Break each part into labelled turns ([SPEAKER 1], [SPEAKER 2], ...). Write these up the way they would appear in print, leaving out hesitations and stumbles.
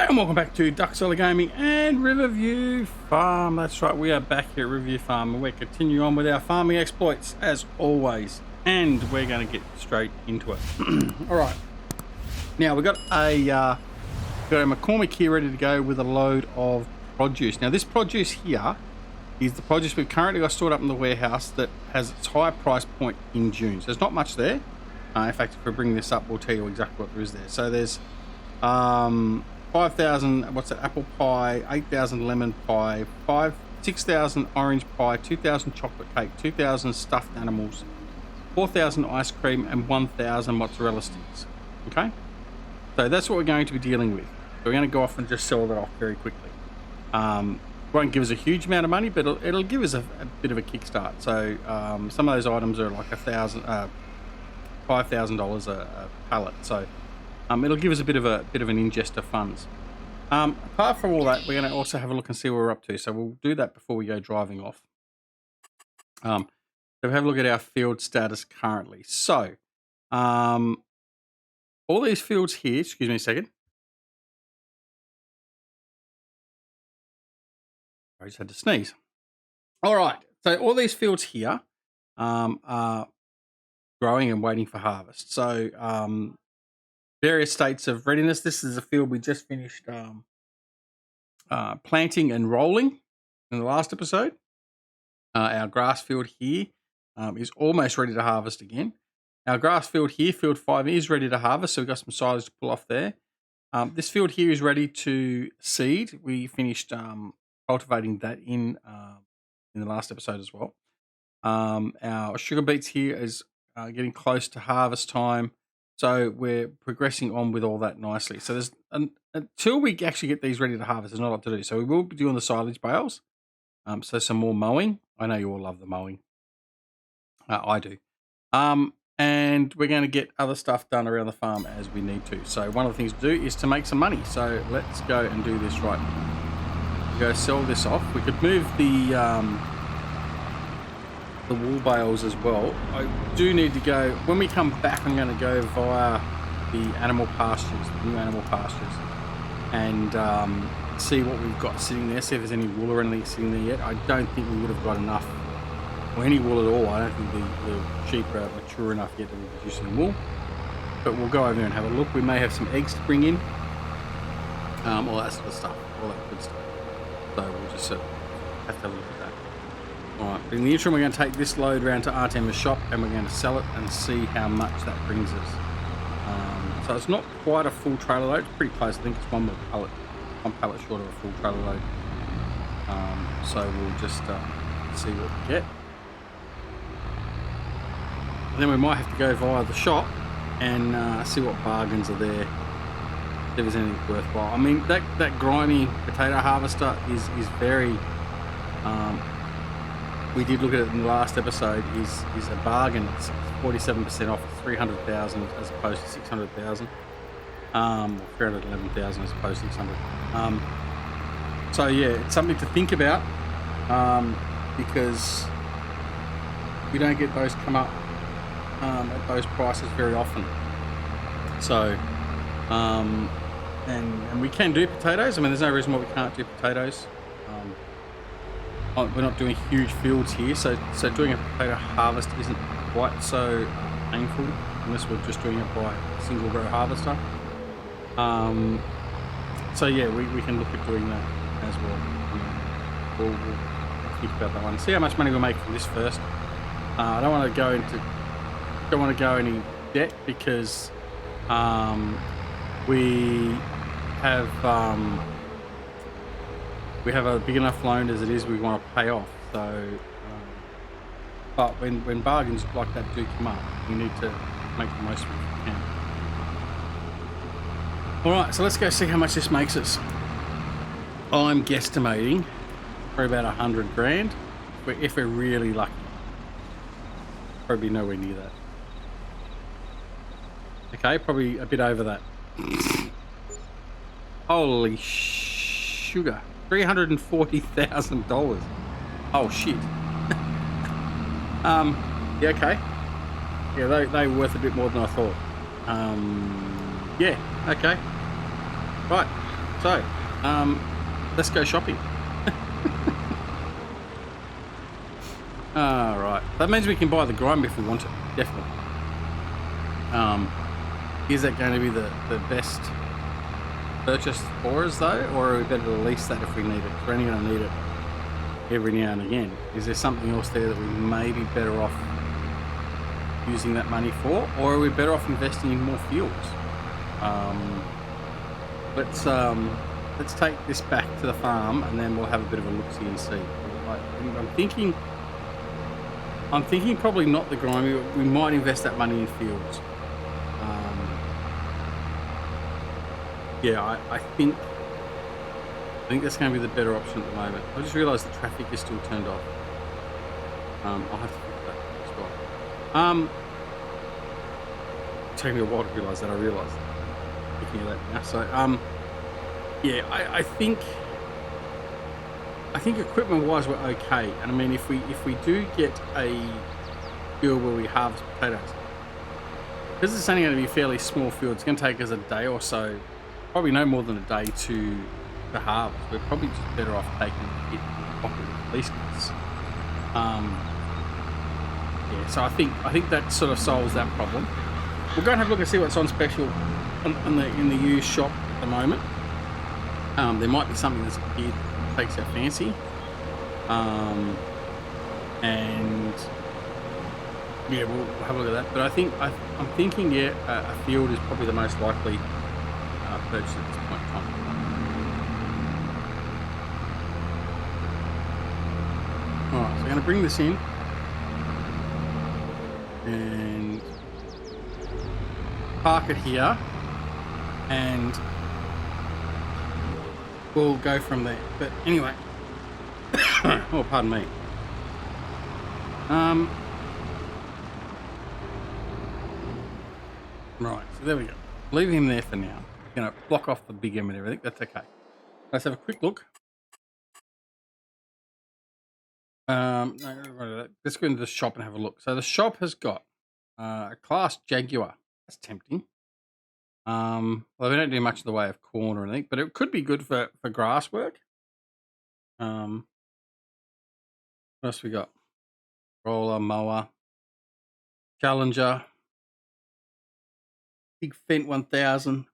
[SPEAKER 1] And welcome back to Duckseller Gaming and Riverview Farm. That's right, we are back here at Riverview Farm and we're continuing on with our farming exploits as always. And we're going to get straight into it. Alright, now we've got a McCormick here ready to go with a load of produce. Now this produce here is the produce we've currently got stored up in the warehouse that has its higher price point in June. So there's not much there. In fact, if we bring this up, we'll tell you exactly what there is there. So there's 5,000, what's that, apple pie, 8,000 lemon pie, 6,000 orange pie, 2,000 chocolate cake, 2,000 stuffed animals, 4,000 ice cream, and 1,000 mozzarella sticks. Okay? So that's what we're going to be dealing with. So we're going to go off and just sell that off very quickly. Won't give us a huge amount of money, but it'll give us a bit of a kickstart. So some of those items are like $5,000 a pallet. So it'll give us a bit of an ingest of funds. Apart from all that, we're going to also have a look and see where we're up to. So we'll do that before we go driving off. So we'll have a look at our field status currently. So all these fields here, excuse me a second. I just had to sneeze. All right. So all these fields here are growing and waiting for harvest. So various states of readiness. This is a field we just finished planting and rolling in the last episode. Our grass field here is almost ready to harvest again. Our grass field here, field 5, is ready to harvest, so we've got some silage to pull off there. This field here is ready to seed. We finished cultivating that in the last episode as well. Our sugar beets here is getting close to harvest time. So we're progressing on with all that nicely. So there's until we actually get these ready to harvest, there's not a lot to do. So we will be doing the silage bales. So some more mowing. I know you all love the mowing. I do. And we're going to get other stuff done around the farm as we need to. So one of the things to do is to make some money. So let's go and do this right now. Go sell this off. We could move the wool bales as well. I do need to go, when we come back, I'm going to go via the animal pastures, the new animal pastures, and see what we've got sitting there, see if there's any wool or anything sitting there yet. I don't think we would have got enough, or any wool at all. I don't think the sheep are mature enough yet to be producing wool, but we'll go over there and have a look. We may have some eggs to bring in, all that sort of stuff, all that good stuff. So we'll just have to have a look at that. Alright, in the interim, we're going to take this load around to Artem's shop and we're going to sell it and see how much that brings us. So it's not quite a full trailer load, it's pretty close. I think it's one pallet short of a full trailer load. So we'll just see what we get. And then we might have to go via the shop and see what bargains are there, if there's anything worthwhile. I mean, that grimy potato harvester is very... we did look at it in the last episode, is a bargain. It's 47% off, 300,000 as opposed to 600,000. 311,000 as opposed to 600. So yeah, it's something to think about, because we don't get those come up at those prices very often. So and we can do potatoes. I mean, there's no reason why we can't do potatoes. We're not doing huge fields here, so doing a potato harvest isn't quite so painful unless we're just doing it by a single row harvester. So yeah, we can look at doing that as well. We'll think about that one. See how much money we'll make from this first. I don't want to go any debt because we have a big enough loan as it is we want to pay off. So, but when bargains like that do come up, we need to make the most of it if we can. All right, so let's go see how much this makes us. I'm guesstimating for about 100 grand, if we're really lucky. Probably nowhere near that. Okay, probably a bit over that. Holy sugar. $340,000. Oh shit. Yeah, okay. Yeah, they were worth a bit more than I thought. Yeah, okay. Right. So, let's go shopping. All right. That means we can buy the grime if we want it. Definitely. Is that going to be the best purchase for us though, or are we better to lease that if we need it? We're only going to need it every now and again. Is there something else there that we may be better off using that money for, or are we better off investing in more fuels? Let's take this back to the farm and then we'll have a bit of a look-see and see. I'm thinking probably not the grimy. We might invest that money in fuels. Yeah, I think that's going to be the better option at the moment. I just realised the traffic is still turned off. I'll have to fix that as well. It's taking me a while to realise that. I realised thinking of that now. So yeah, I think equipment-wise we're okay. And I mean, if we do get a field where we harvest potatoes, because it's only going to be a fairly small field, it's going to take us a day or so. Probably no more than a day to harvest. We're probably just better off taking a hit in the pocket with lease costs. Yeah, so I think that sort of solves that problem. We'll go and have a look and see what's on special in the used shop at the moment. There might be something that's appeared that takes our fancy. And yeah, we'll have a look at that. But I'm thinking, yeah, a field is probably the most likely purchase at this point in time. Alright, so I'm going to bring this in and park it here and we'll go from there. But anyway, oh, pardon me. Right, so there we go. Leave him there for now. Going to block off the big M and everything. That's okay. Let's have a quick look. No, let's go into the shop and have a look. So the shop has got a Class Jaguar. That's tempting. Well, we don't do much in the way of corn or anything, but it could be good for grass work. What else we got? Roller, mower, Challenger, big Fent 1000.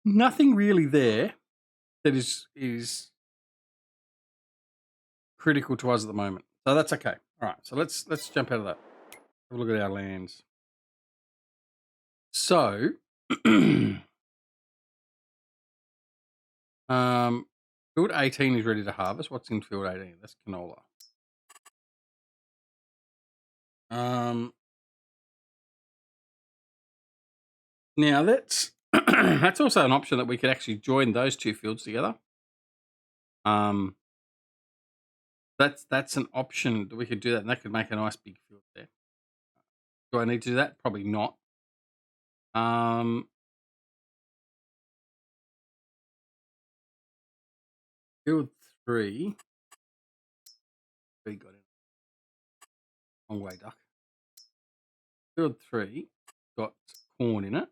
[SPEAKER 1] Nothing really there that is critical to us at the moment, so that's okay. All right, so let's jump out of that. Have a look at our lands. So, field 18 is ready to harvest. What's in field 18? That's canola. Now that's that's also an option that we could actually join those two fields together. That's an option that we could do that, and that could make a nice big field there. Do I need to do that? Probably not. Field 3. We got it. Long way, duck. Field 3 got corn in it.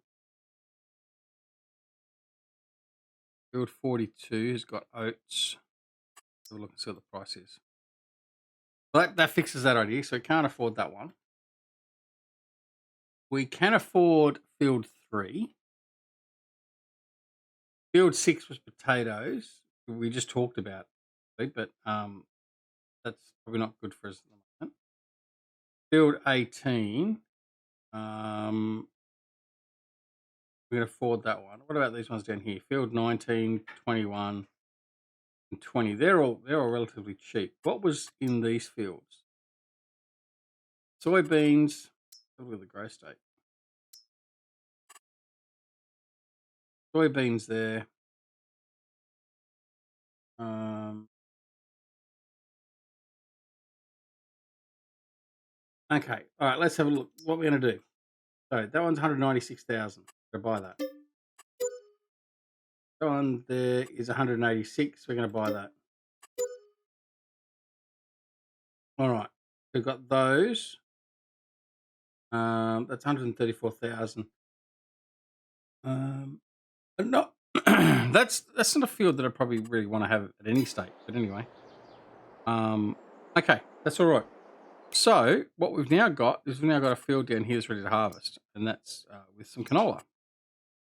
[SPEAKER 1] Field 42 has got oats. Have a look and see what the price is. That fixes that idea, so we can't afford that one. We can afford field 3. Field 6 was potatoes. We just talked about it, but that's probably not good for us at the moment. Field 18. We can afford that one. What about these ones down here? Field 19, 21, and 20. They're all relatively cheap. What was in these fields? Soybeans. Look at the growth state. Soybeans there. Okay. All right. Let's have a look. What we're going to do. So that one's 196,000. Go buy that. That one there is 186. We're going to buy that. All right. We've got those. That's 134,000. Not that's not a field that I probably really want to have at any stage. But anyway, okay, that's all right. So what we've now got is we've now got a field down here that's ready to harvest, and that's with some canola.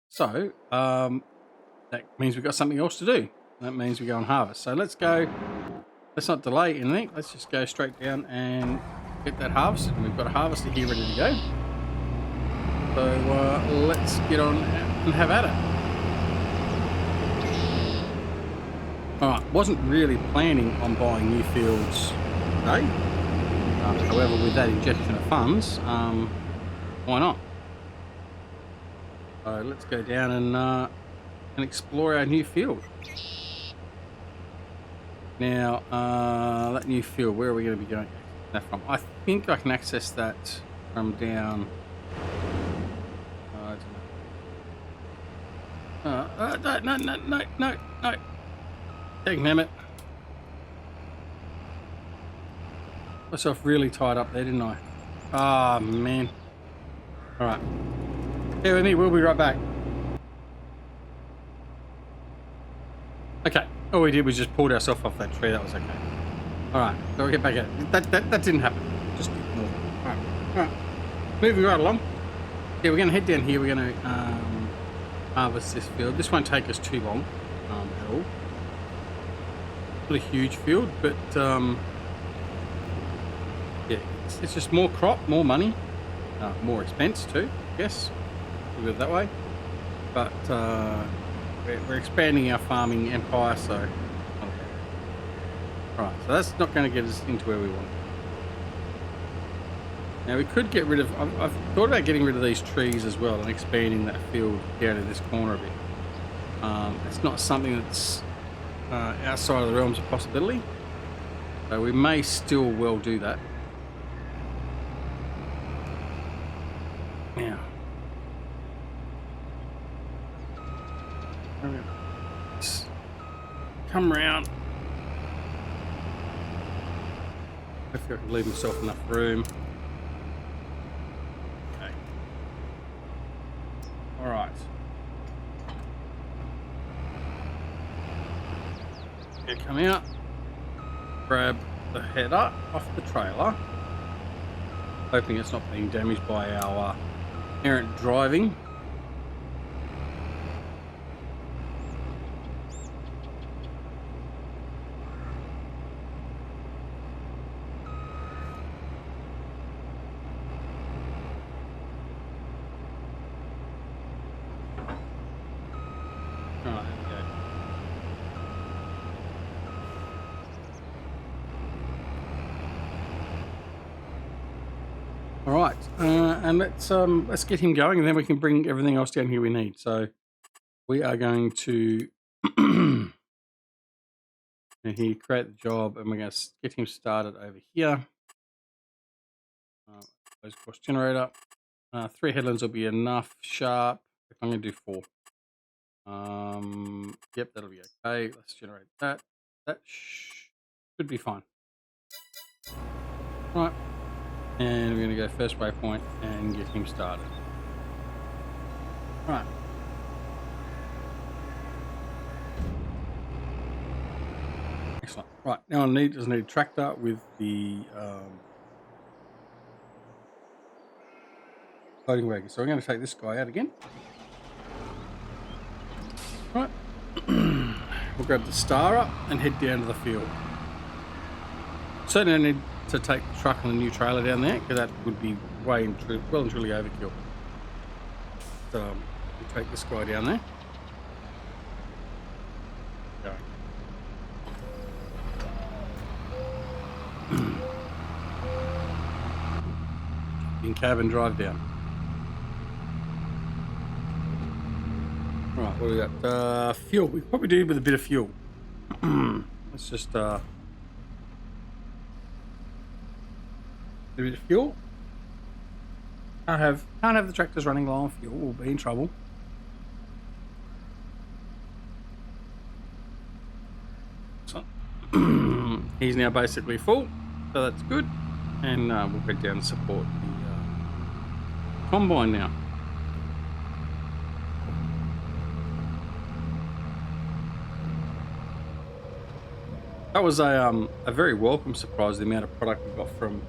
[SPEAKER 1] So that means we've got something else to do. That means we go and harvest. So let's go. Let's not delay anything. Let's just go straight down and get that harvested. And we've got a harvester here ready to go. So let's get on and have at it. Alright, wasn't really planning on buying new fields today. However, with that injection of funds, why not? So let's go down and explore our new field. Now, that new field, where are we going to be going that from? I think I can access that from down. I don't know. No. Damn it. Myself really tied up there, didn't I? Ah, man. Alright. Bear with me, we'll be right back. Okay. All we did was just pulled ourselves off that tree. That was okay. Alright, so we'll get back at it. That didn't happen. Just ignore it. Alright. Moving right along. Yeah, we're going to head down here. We're going to harvest this field. This won't take us too long at all. Not a huge field, but yeah, it's just more crop, more money, more expense too, I guess. Look at it that way. But we're expanding our farming empire, so okay. Alright, so that's not going to get us into where we want. Now we could get rid of, I've thought about getting rid of these trees as well and expanding that field down in this corner a bit. It's not something that's outside of the realms of possibility, so we may still well do that. Now, let's come round. Hopefully I can leave myself enough room. Okay. All right. Come out, grab the header off the trailer, hoping it's not being damaged by our errant driving. All right, and let's get him going, and then we can bring everything else down here we need. So we are going to and here create the job, and we're going to get him started over here. Close course generator. 3 headlands will be enough. Sharp. I'm going to do 4. Yep, that'll be okay. Let's generate that. That should be fine. All right. And we're going to go first waypoint and get him started. All right. Excellent. Right, now I just need a tractor with the loading wagon. So we're going to take this guy out again. Right. We'll grab the star up and head down to the field. Certainly need to take the truck and the new trailer down there, because that would be well and truly overkill. So we'll take this guy down there. Go. In cab and drive down. Right, what do we got? Fuel. We probably do with a bit of fuel. Let's just a bit of fuel. Can't have the tractors running low on fuel. We'll be in trouble. So he's now basically full, so that's good. And we'll head down and support the combine now. that was a very welcome surprise, the amount of product we got from,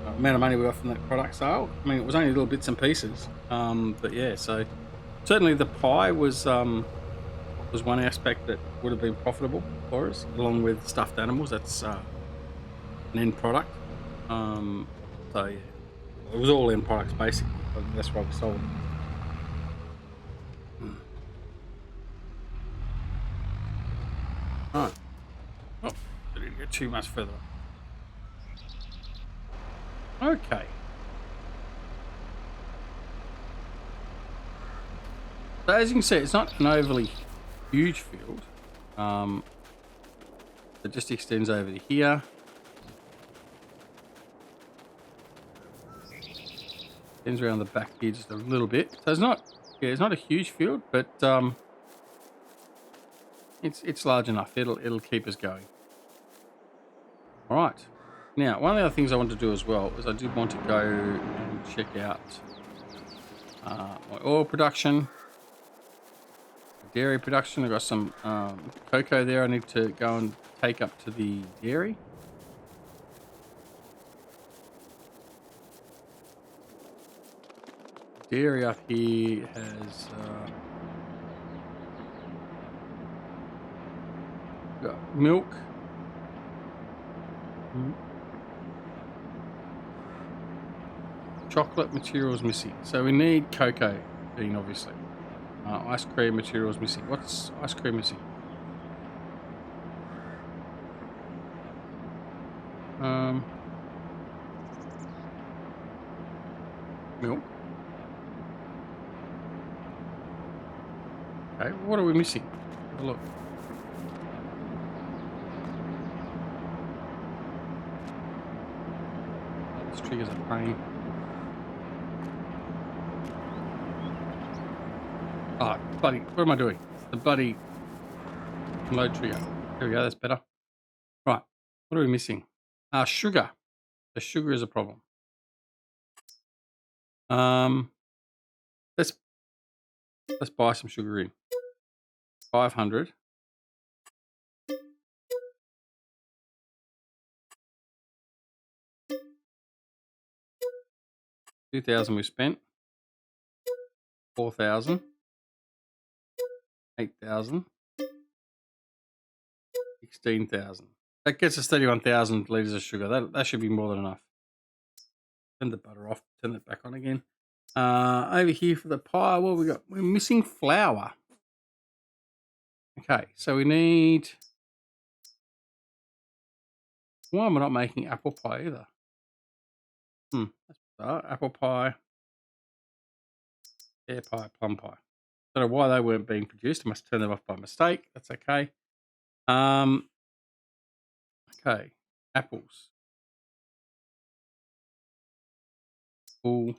[SPEAKER 1] amount of money we got from that product sale. I mean, it was only little bits and pieces, but yeah. So certainly the pie was one aspect that would have been profitable for us, along with stuffed animals. That's an end product. So yeah, it was all end products basically. But that's why we sold it. Right. Oh, didn't get too much further. Okay. So as you can see, it's not an overly huge field. It just extends over to here. Extends around the back here just a little bit. So it's not, yeah, it's not a huge field, but it's large enough. It'll keep us going. All right. Now, one of the other things I want to do as well is I do want to go and check out my oil production, dairy production. I've got some cocoa there I need to go and take up to the dairy. Dairy up here has got milk. Chocolate materials missing, so we need cocoa bean, obviously. Ice cream materials missing. What's ice cream missing? Milk. Okay, what are we missing? Have a look. Oh, this triggers a pain. Oh, bloody, what am I doing? The bloody load trigger. There we go, that's better. Right, what are we missing? Sugar. The sugar is a problem. Let's buy some sugar in. 500. $2,000 we spent. 4,000. 8,000. 16,000. That gets us 31,000 litres of sugar. That should be more than enough. Turn the butter off. Turn that back on again. Over here for the pie, what have we got? We're missing flour. Okay, so we need... Why am I not making apple pie either? That's bizarre. Apple pie, pear pie, plum pie. I don't know why they weren't being produced. I must turn them off by mistake. That's okay. Okay, apples. Ooh.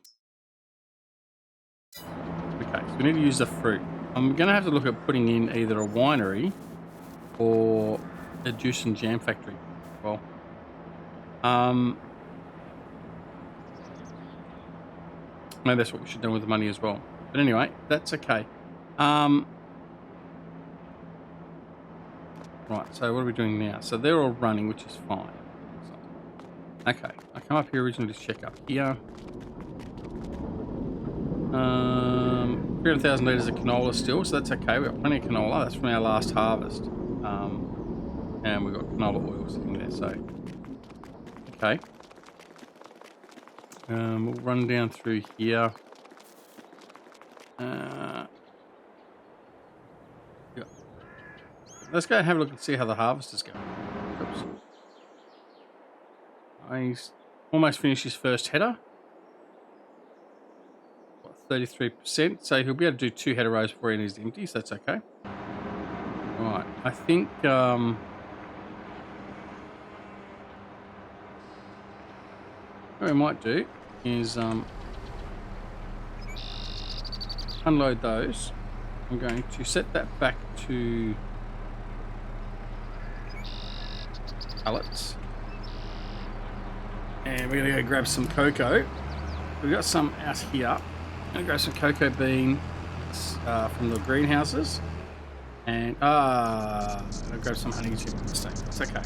[SPEAKER 1] Okay, so we need to use the fruit. I'm going to have to look at putting in either a winery or a juice and jam factory. Well, maybe that's what we should do with the money as well. But anyway, that's okay. Right, so what are we doing now? So they're all running, which is fine. Okay, I come up here originally to check up here. 300,000 litres of canola still, so that's okay. We've got plenty of canola. That's from our last harvest. And we've got canola oil sitting there, so okay. We'll run down through here. Yeah. Let's go and have a look and see how the harvest is going. Oops. He's almost finished his first header. 33%, so he'll be able to do 2 header rows before he needs to empty, so that's okay. Right, I think what we might do is unload those. I'm going to set that back to pallets, and we're going to go grab some cocoa. We've got some out here. I'm going to grab some cocoa beans from the greenhouses, And I'll grab some honey chip mistake. It's okay.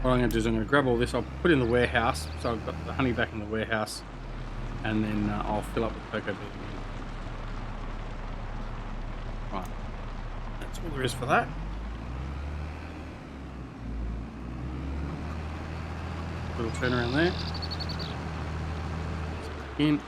[SPEAKER 1] What I'm going to do is I'm going to grab all this. I'll put it in the warehouse. So I've got the honey back in the warehouse, and then I'll fill up with cocoa bean again. Right. That's all there is for that. Little turnaround there. In.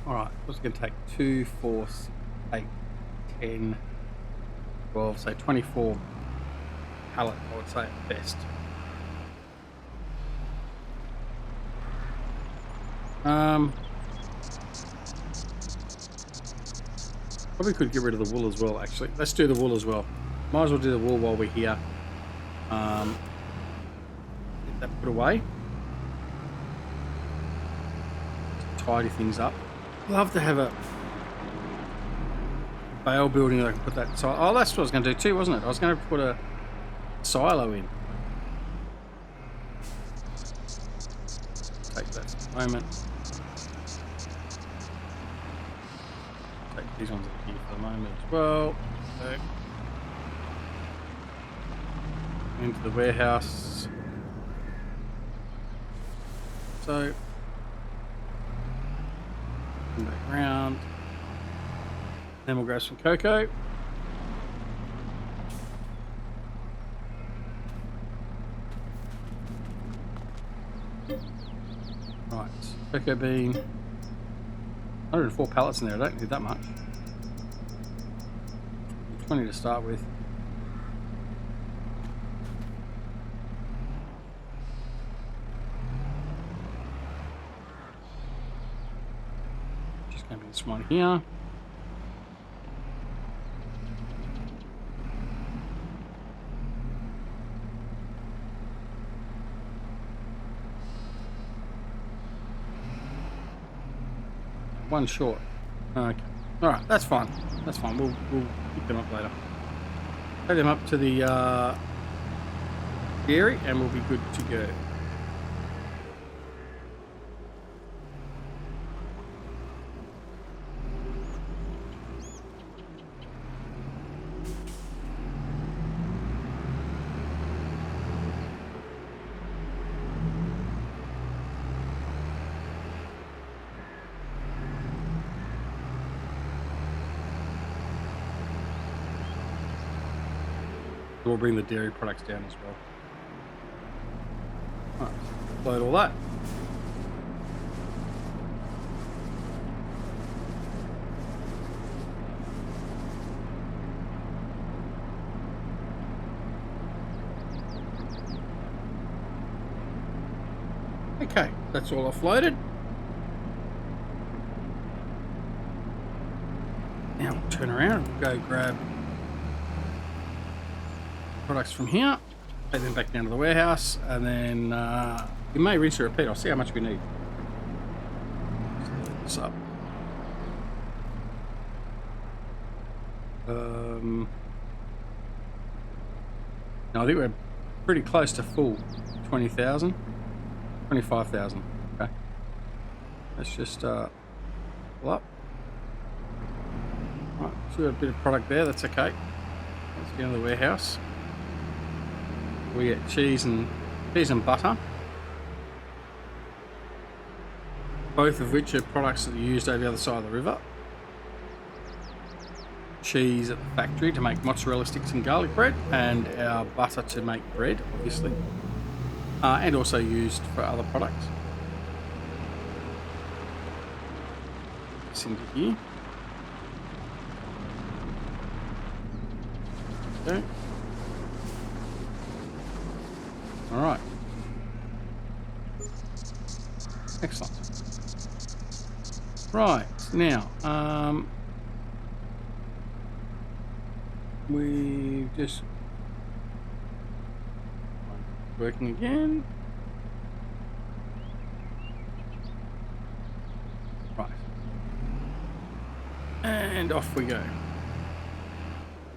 [SPEAKER 1] Alright, what's it going to take? 2, 4, 6, 8, 10, 12, say 24 pallet, I would say at best. Probably could get rid of the wool as well, actually. Let's do the wool as well. Might as well do the wool while we're here. Get that put away. Tidy things up. Love to have a bale building that I can put that silo. Oh, that's what I was going to do too, wasn't it? I was going to put a silo in. Take that for the moment. Take these ones up here for the moment as well. So, into the warehouse. So, come back around. Then we'll grab some cocoa. Right, cocoa bean. 104 pallets in there, I don't need that much. 20 to start with. Just going to be this one here. One short. Okay. Alright, that's fine. That's fine. We'll pick them up later. Take them up to the dairy and we'll be good to go. We'll bring the dairy products down as well. Alright, load all that. Okay, that's all offloaded. Now we'll turn around and go grab products from here, take them back down to the warehouse, and then we may rinse and repeat. I'll see how much we need. So load this up. No, I think we're pretty close to full. 20,000, 25,000. Okay, let's just pull up. Right, so we got a bit of product there. That's okay. Let's get into the warehouse. We get cheese and butter, both of which are products that are used over the other side of the river. Cheese at the factory to make mozzarella sticks and garlic bread, and our butter to make bread, obviously, and also used for other products. This into here. Okay. All right. Excellent. Right, now, we've just working again. Right. And off we go.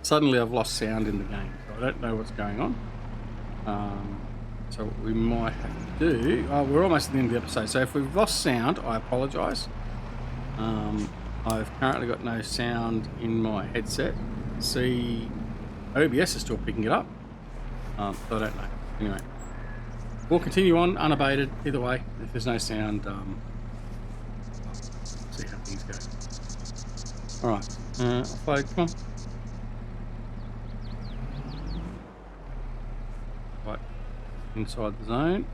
[SPEAKER 1] Suddenly I've lost sound in the game, so I don't know what's going on. So what we might have to do... Oh, we're almost at the end of the episode. So if we've lost sound, I apologise. I've currently got no sound in my headset. See, OBS is still picking it up. So I don't know. Anyway, we'll continue on unabated either way. If there's no sound, see how things go. All right, offload. Come on. Right, inside the zone.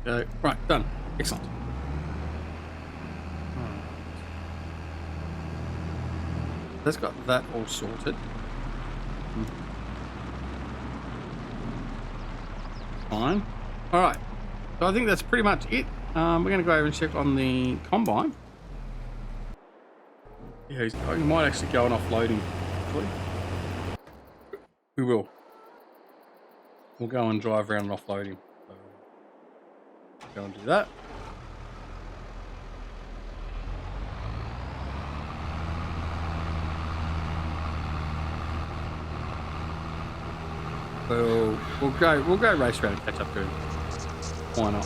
[SPEAKER 1] Go. Right, done. Excellent. That's got that all sorted. Fine. All right. So I think that's pretty much it. We're going to go over and check on the combine. Yeah, he might actually go and offload him. Actually. We will. We'll go and drive around and offload him. So go and do that. We'll go race around and catch up to him. Why not?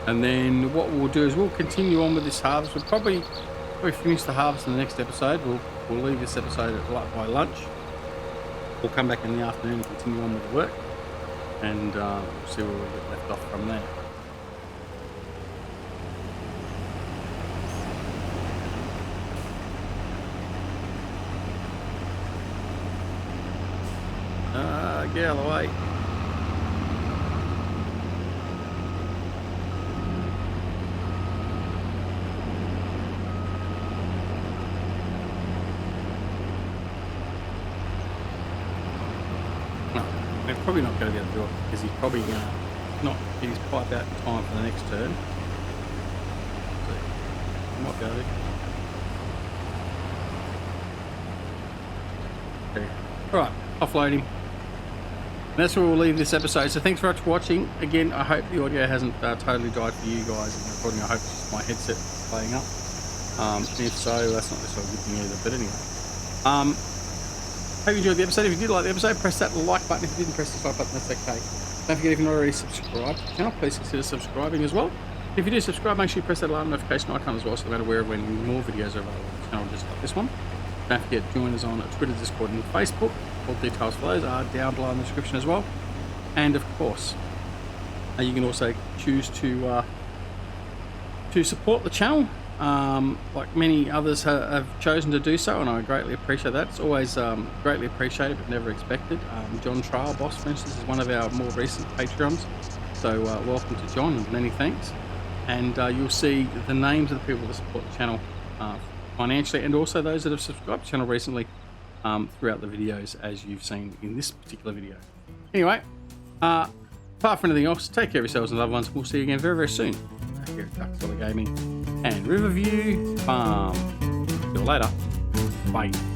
[SPEAKER 1] And then what we'll do is we'll continue on with this harvest. We'll probably finish the harvest in the next episode. We'll leave this episode by lunch. We'll come back in the afternoon and continue on with the work, and we'll see where we get left off from there. Get out of the way. No, we're probably not going to be able to do it because he's probably going to not get his pipe out in time for the next turn. So, might be able to. Okay. Alright, offload him. And that's where we'll leave this episode. So thanks very much for watching. Again, I hope the audio hasn't totally died for you guys in the recording. I hope it's just my headset playing up. If so, that's not necessarily a good thing either. But anyway, hope you enjoyed the episode. If you did like the episode, press that like button. If you didn't, press the side button. That's okay. Don't forget, if you're not already subscribed to the channel, please consider subscribing as well. If you do subscribe, make sure you press that alarm notification icon as well, so no matter where when more videos are available on the channel, just like this one. Don't forget, join us on Twitter, Discord, and Facebook. All details for those are down below in the description as well. And of course, you can also choose to support the channel, like many others have chosen to do so, and I greatly appreciate that. It's always greatly appreciated, but never expected. John Trac, boss, for instance, is one of our more recent Patreons. So welcome to John, and many thanks. And you'll see the names of the people that support the channel financially, and also those that have subscribed to the channel recently throughout the videos, as you've seen in this particular video. Anyway, apart from anything else, take care of yourselves and loved ones. We'll see you again very, very soon here at Kubota Gaming and Riverview Farm. See you later. Bye.